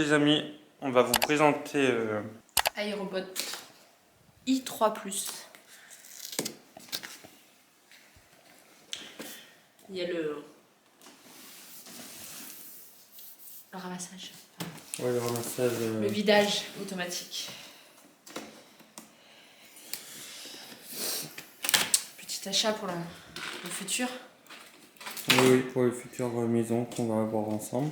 les amis, on va vous présenter Aérobot i3+. Il y a le ramassage. ouais, le ramassage. Le vidage automatique. Petit achat pour le futur. Oui, pour les futures maisons qu'on va avoir ensemble.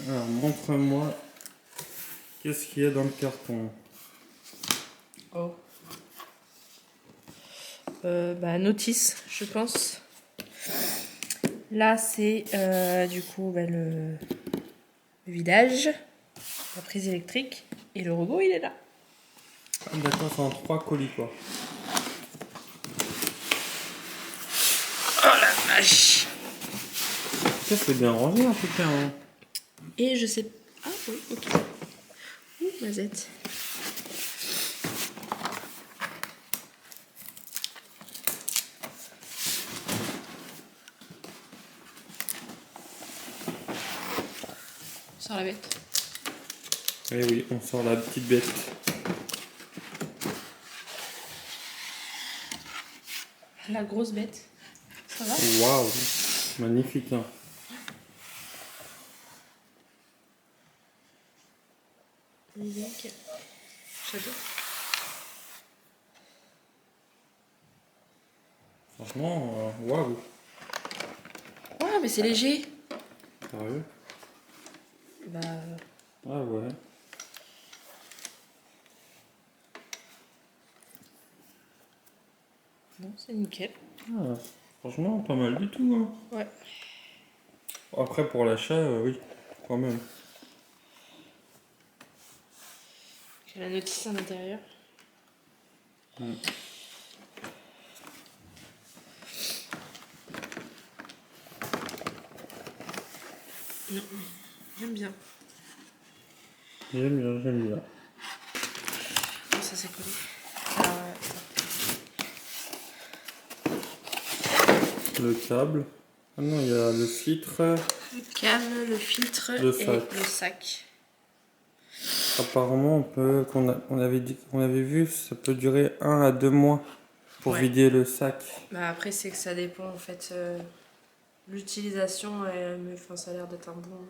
Alors, montre-moi qu'est-ce qu'il y a dans le carton. Oh. Notice, je pense. Là, c'est du coup le vidage, la prise électrique et le robot, il est là. Ah, d'accord, c'est en 3 colis quoi. Oh la vache! Ça, c'est bien rangé en tout cas. Hein. Et je sais. Ah oui, ok. Ouh, mazette. Sors la bête. Eh oui, on sort la petite bête. La grosse bête. Ça va? Waouh, magnifique. Hein. Magnifique. J'adore. Franchement, waouh. Ouais, mais c'est léger. Sérieux? Bah. Ah ouais. Non, c'est nickel. Ah, franchement, pas mal du tout. Hein. Ouais. Après, pour l'achat, oui, quand même. J'ai la notice à l'intérieur. Mm. Non, j'aime bien. J'aime bien, j'aime bien. Oh, ça s'est collé. Le câble. Ah non, il y a le filtre. Le câble, le filtre Le et sac. le sac. Apparemment, on avait dit, on avait vu, ça peut durer 1 à 2 mois pour Ouais. vider le sac. Bah après, c'est que ça dépend en fait. L'utilisation, mais enfin, ça a l'air d'être un bon.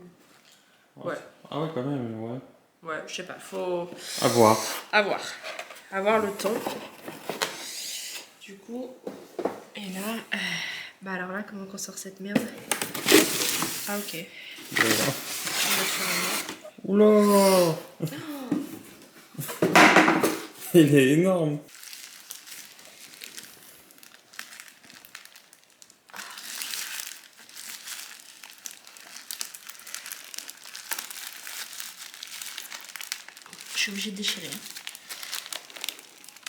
Ouais. Ah ouais, quand même, ouais. Ouais, je sais pas, faut. À voir. Avoir le temps. Du coup, et là, bah alors là, comment qu'on sort cette merde? Ah ok. Voilà. On va faire Oula. Il est énorme. Je suis obligée de déchirer.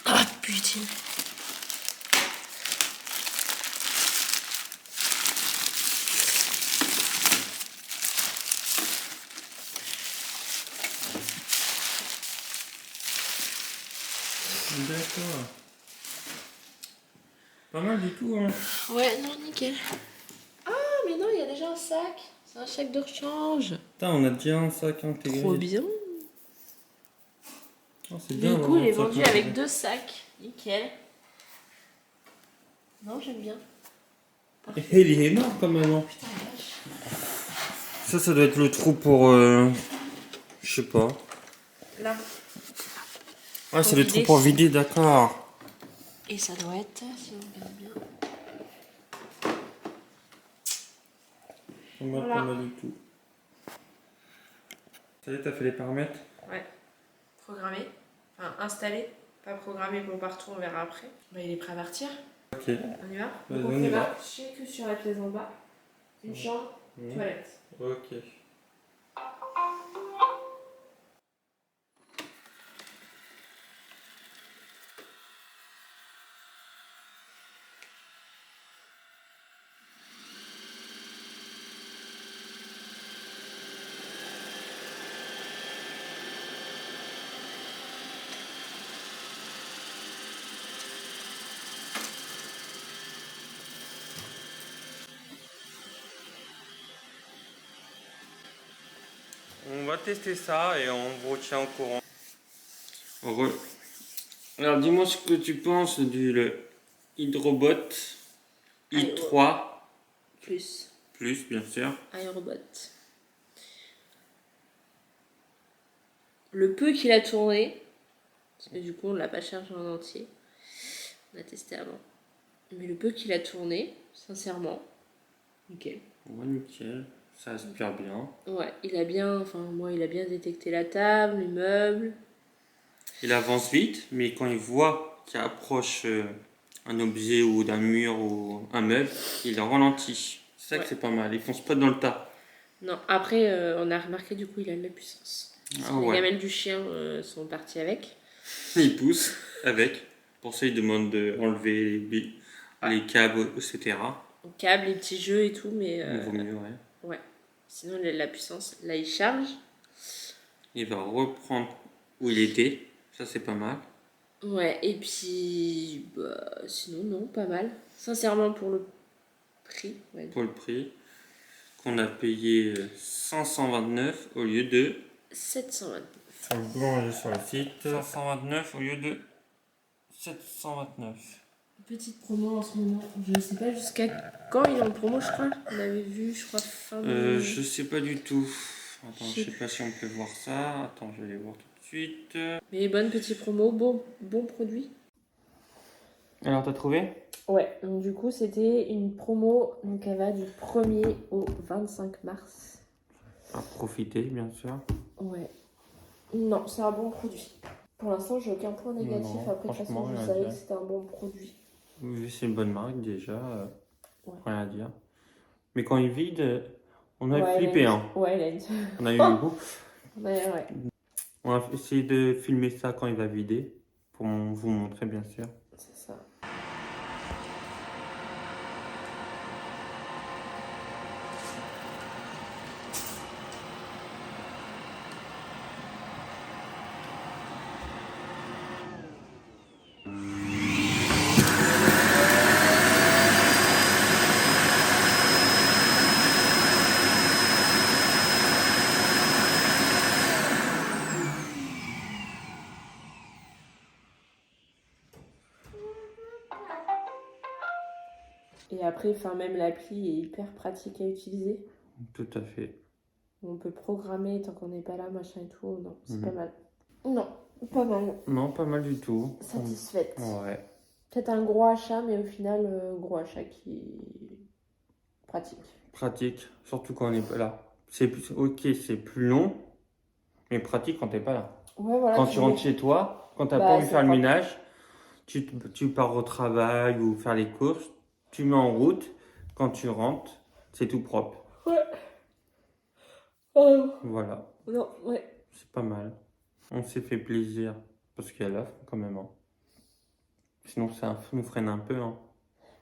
Ah putain. D'accord. Pas mal du tout, hein. Ouais, non, nickel. Ah, mais non, il y a déjà un sac. C'est un sac de rechange. Putain, on a déjà un sac intégré. Trop bien. Oh, c'est bien. Du coup, il est d'avoir un vendu sac avec intégré. 2 sacs. Nickel. Non, j'aime bien. Et il est énorme quand même. Hein. Putain, la vache. Ça doit être le trou pour. Je sais pas. Là. Ah, c'est Pour le vider. trou pour vider, d'accord. Et ça doit être, si on regarde bien. Voilà. Pas mal du tout. Ça y est, t'as fait les paramètres? Ouais. Programmé. Enfin, installé. Pas programmé pour partout, on verra après. Bah, il est prêt à partir. Ok. On y va? Vas-y, Donc on y va. Chez que sur la pièce en bas. Une chambre, toilette. Ok. va tester ça et on vous tient au courant. Alors dis-moi ce que tu penses du le Hydrobot i3 plus bien sûr. Aérobot. Le peu qu'il a tourné, parce que du coup on l'a pas chargé en entier, on a testé avant. Mais le peu qu'il a tourné, sincèrement, nickel. Ouais, nickel, ça aspire bien. Ouais, il a bien détecté la table, les meubles. Il avance vite, mais quand il voit qu'il approche un objet ou d'un mur ou un meuble, il ralentit. C'est ça que c'est pas mal, il fonce pas dans le tas. Non, après on a remarqué du coup il a de la puissance. Les gamelles du chien sont parties avec. Il pousse avec. Pour ça, il demande d'enlever les câbles, etc. Les câbles, les petits jeux et tout, mais. Il vaut mieux, ouais. Ouais. Sinon, il a de la puissance. Là, il charge. Il va reprendre où il était. Ça, c'est pas mal. Ouais, et puis. Sinon, non, pas mal. Sincèrement, pour le prix. Ouais. Pour le prix. Qu'on a payé 529 au lieu de 729. Sur le bon, sur le site. 529 au lieu de 729. Petite promo en ce moment. Je ne sais pas jusqu'à quand il est en promo, je crois. On avait vu, je crois, fin de... Je sais pas du tout. Attends, je sais pas si on peut voir ça. Attends, je vais aller voir tout de suite. Mais bonne petite promo, bon produit. Alors, t'as trouvé? Ouais, donc du coup, c'était une promo. Donc elle va du 1er au 25 mars. À profiter, bien sûr. Ouais. Non, c'est un bon produit. Pour l'instant, j'ai aucun point négatif. Non, après, de toute façon, je savais que c'était un bon produit. Oui, c'est une bonne marque déjà. Ouais. Rien à dire. Mais quand il vide, on a Ouais, flippé. Hein. Ouais, il a une... On a eu beaucoup. Ouais. On va essayer de filmer ça quand il va vider. Pour vous montrer, bien sûr. C'est ça. Et après, même l'appli est hyper pratique à utiliser. Tout à fait. On peut programmer tant qu'on n'est pas là, machin et tout. Non, c'est pas mal. Non, pas mal. Non, pas mal du tout. Satisfaite. Ouais. Peut-être un gros achat, mais au final, gros achat qui est pratique. Pratique, surtout quand on n'est pas là. Ok, c'est plus long, mais pratique quand t'es pas là. Ouais, voilà, quand tu rentres chez toi, quand t'as pas envie de faire le ménage, tu pars au travail ou faire les courses, tu mets en route, quand tu rentres, c'est tout propre. Ouais. Voilà. Non, ouais. C'est pas mal. On s'est fait plaisir parce qu'il y a l'offre quand même. Hein. Sinon, ça nous freine un peu. Hein.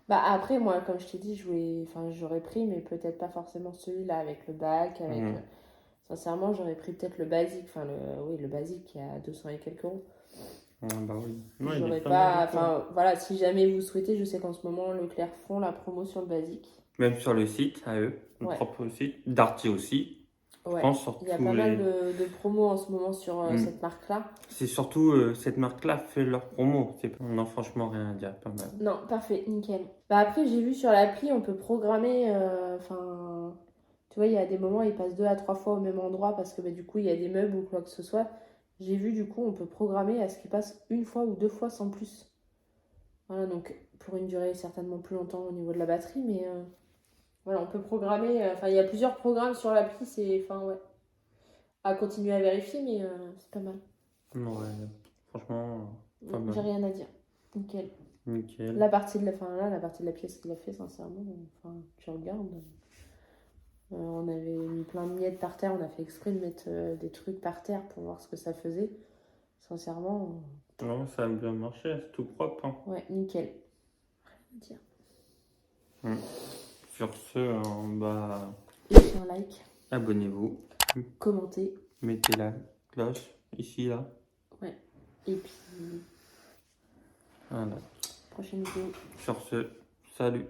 Après, moi, comme je t'ai dit, j'aurais pris, mais peut-être pas forcément celui-là avec le bac. Sincèrement, j'aurais pris peut-être le basique. Le basique qui est à 200 et quelques euros. Bah oui. Non, j'aurais pas. Voilà, si jamais vous souhaitez, je sais qu'en ce moment, Leclerc font la promo sur le basique. Même sur le site, à eux, le propre site. Darty aussi. Ouais. Je pense sur il y a pas mal de promos en ce moment sur cette marque-là. C'est surtout cette marque-là fait leur promo. Non, franchement, rien à dire. Pas mal. Non, parfait, nickel. Après, j'ai vu sur l'appli, on peut programmer. Tu vois, il y a des moments, ils passent 2 à 3 fois au même endroit parce que du coup, il y a des meubles ou quoi que ce soit. J'ai vu, du coup, on peut programmer à ce qu'ils passent 1 fois ou 2 fois sans plus. Voilà, donc pour une durée certainement plus longtemps au niveau de la batterie, mais voilà, on peut programmer. Il y a plusieurs programmes sur l'appli, ouais. À continuer à vérifier, mais c'est pas mal. Ouais, franchement, pas mal. J'ai rien à dire. Nickel. Nickel. La partie de la pièce qu'il a fait, sincèrement, tu regardes. On avait mis plein de miettes par terre, on a fait exprès de mettre des trucs par terre pour voir ce que ça faisait. Sincèrement. Non, ça a bien marché, c'est tout propre. Hein. Ouais, nickel. Rien à dire. Sur ce, laissez un like. Abonnez-vous. Commentez. Mettez la cloche ici, là. Ouais. Et puis. Voilà. Prochaine vidéo. Sur ce, salut.